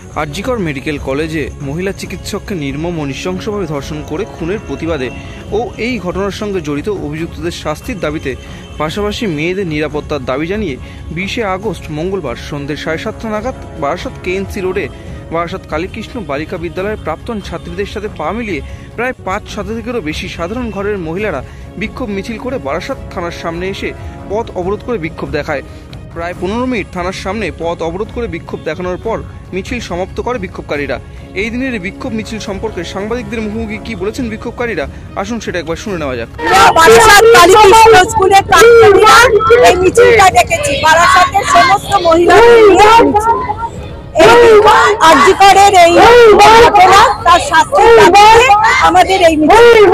RG Kar medical কলেজে মহিলা চিকিৎসককে নির্মম ও নৃশংসভাবে ধর্ষণ করে খুনের প্রতিবাদে ও এই ঘটনার সঙ্গে জড়িত অভিযুক্তদের শাস্তির দাবিতে পাশাপাশি মেয়েদের নিরাপত্তার দাবি জানিয়ে 20শে আগস্ট মঙ্গলবার সন্ধ্যে 7:30 নাগাদ বারাসাত কেএনসি রোডে বারাসাত কালীকৃষ্ণ বালিকা বিদ্যালয়ের প্রাক্তন ছাত্রীদের সাথে পা মিলিয়ে প্রায় 5 শতাধিকেরও বেশি সাধারণ ঘরের মহিলারা বিক্ষোভ মিছিল করে বারাসাত থানার সামনে এসে পথ অবরোধ করে বিক্ষোভ দেখায়। প্রায় 15 মিনিট থানার সামনে পথ অবরোধ করে বিক্ষোভ দেখানোর পর মিছিল সমাপ্ত করে বিক্ষোভকারীরা। এই দিনের বিক্ষোভ মিছিল সম্পর্কে সাংবাদিকদের মুখোমুখি কি বলেছেন বিক্ষোভকারীরা, আসুন সেটা একবার শুনে নেওয়া যাক। বারাসাত কালীকৃষ্ণ স্কুলের প্রাক্তনীরা এই মিছিলটা ডেকেছি। বারাসাতের সমস্ত মহিলারা আরজিকরের এই ঘটনা তার শাস্তির দাবিতে আমাদের এই মিছিল।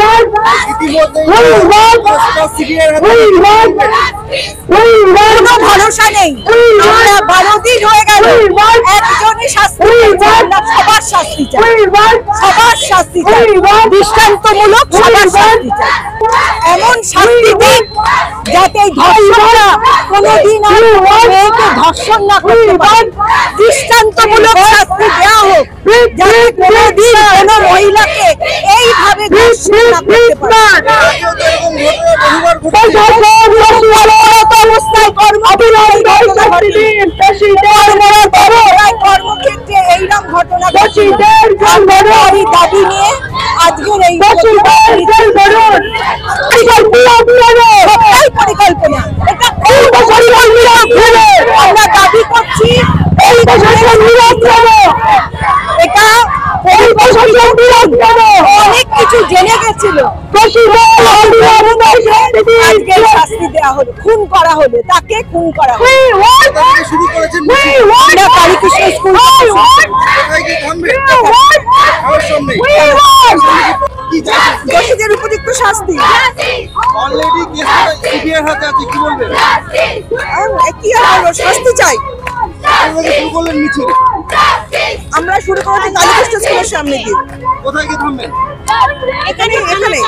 কোনো ভরসা নেই, আমরা 12 দিন হয়ে গেল একজনই শাস্তি চাই, সবার শাস্তি চাই, সবার শাস্তি চাই, দৃষ্টান্তমূলক সবার শাস্তি চাই। এমন শাস্তি দিক যাতে ধর্ষকরা কোনোদিন আর মেয়েকে ধর্ষণ না করতে পারে, দৃষ্টান্তমূলক শাস্তি দেওয়া হোক যাতে কোনোদিন কোনো মহিলাকে এইভাবে ধর্ষণ না করতে পারে। কর্মক্ষেত্রে এইরকম ঘটনা দাবি নিয়ে আজকের এই পরিকল্পনা আমরা দাবি করছি। এটা অনেক কিছু জেনে গেছিল, শাস্তি দেওয়া হলো, খুন করা হলো, তাকে খুন করা হলো। কালীকৃষ্ণ স্কুল দোষীদের উপযুক্ত শাস্তি। কি হলো, শাস্তি চাই। আমরা শুরু করেছি কালীকৃষ্ণ স্কুলের সামনে দিয়ে। কোথায় গিয়ে থামবেন? এখানে এখানে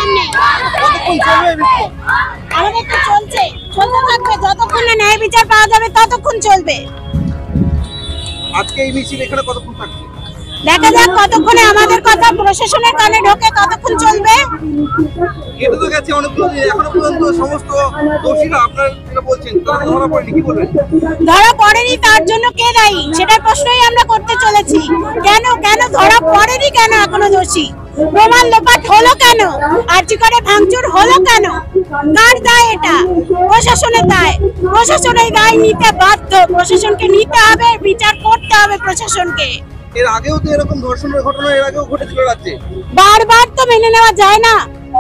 আমাদের তো চলছে, চলতে থাকবে যতক্ষণ না ন্যায় বিচার পাওয়া যাবে ততক্ষণ চলবে। আজকে এই মিছিল এখানে কতক্ষণ থাকবে দেখা যাক, কতক্ষণে আমাদের কথা প্রশাসনের কানে ঢোকে ততক্ষণ চলবে। এটা তো গেছে অনেকগুলো দিন, এখনো পর্যন্ত সমস্ত দোষীরা আপনারা যেটা বলছেন তারা ধরা পড়েনি, কি বলবেন? ধরা পড়েনি, তার জন্য কে দায়ী সেটার প্রশ্নই আমরা করতে চলেছি। কেন কেন ধরা পড়েনি, কেন এখনো দোষী প্রমাণ লোপাট হলো কেন, আরজিকরে ভাঙচুর হলো কেন, কার দায় এটা? প্রশাসনের দায়। প্রশাসন এই দায় নিতে বাধ্য, প্রশাসনকে নিতে হবে, বিচার করতে হবে প্রশাসনকে। এর আগেও তো এরকম ধর্ষণের ঘটনা এর আগেও ঘটেছিল রাজ্যে, বারবার তো মেনে নেওয়া যায় না।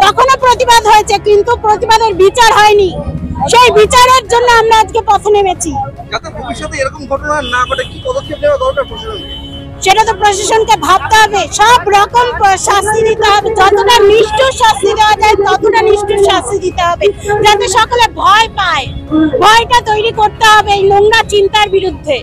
তখনও প্রতিবাদ হয়েছে, কিন্তু প্রতিবাদের বিচার হয়নি। সেই বিচারের জন্য আমরা আজকে পথে নেমেছি। যাতে ভবিষ্যতে এরকম ঘটনা না ঘটে কি পদক্ষেপ নেওয়া দরকার প্রশাসনকে? সেটা তো প্রশাসনকে ভাবতে হবে, সব রকম শাস্তি দিতে হবে, যতটা নিষ্ঠুর শাস্তি দেওয়া যায় ততটা নিষ্ঠুর শাস্তি দিতে হবে, যাতে সকলে ভয় পায়। ভয়টা তৈরি করতে হবে এই নোংরা চিন্তার বিরুদ্ধে।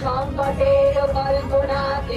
সংকটের কল্পনাতে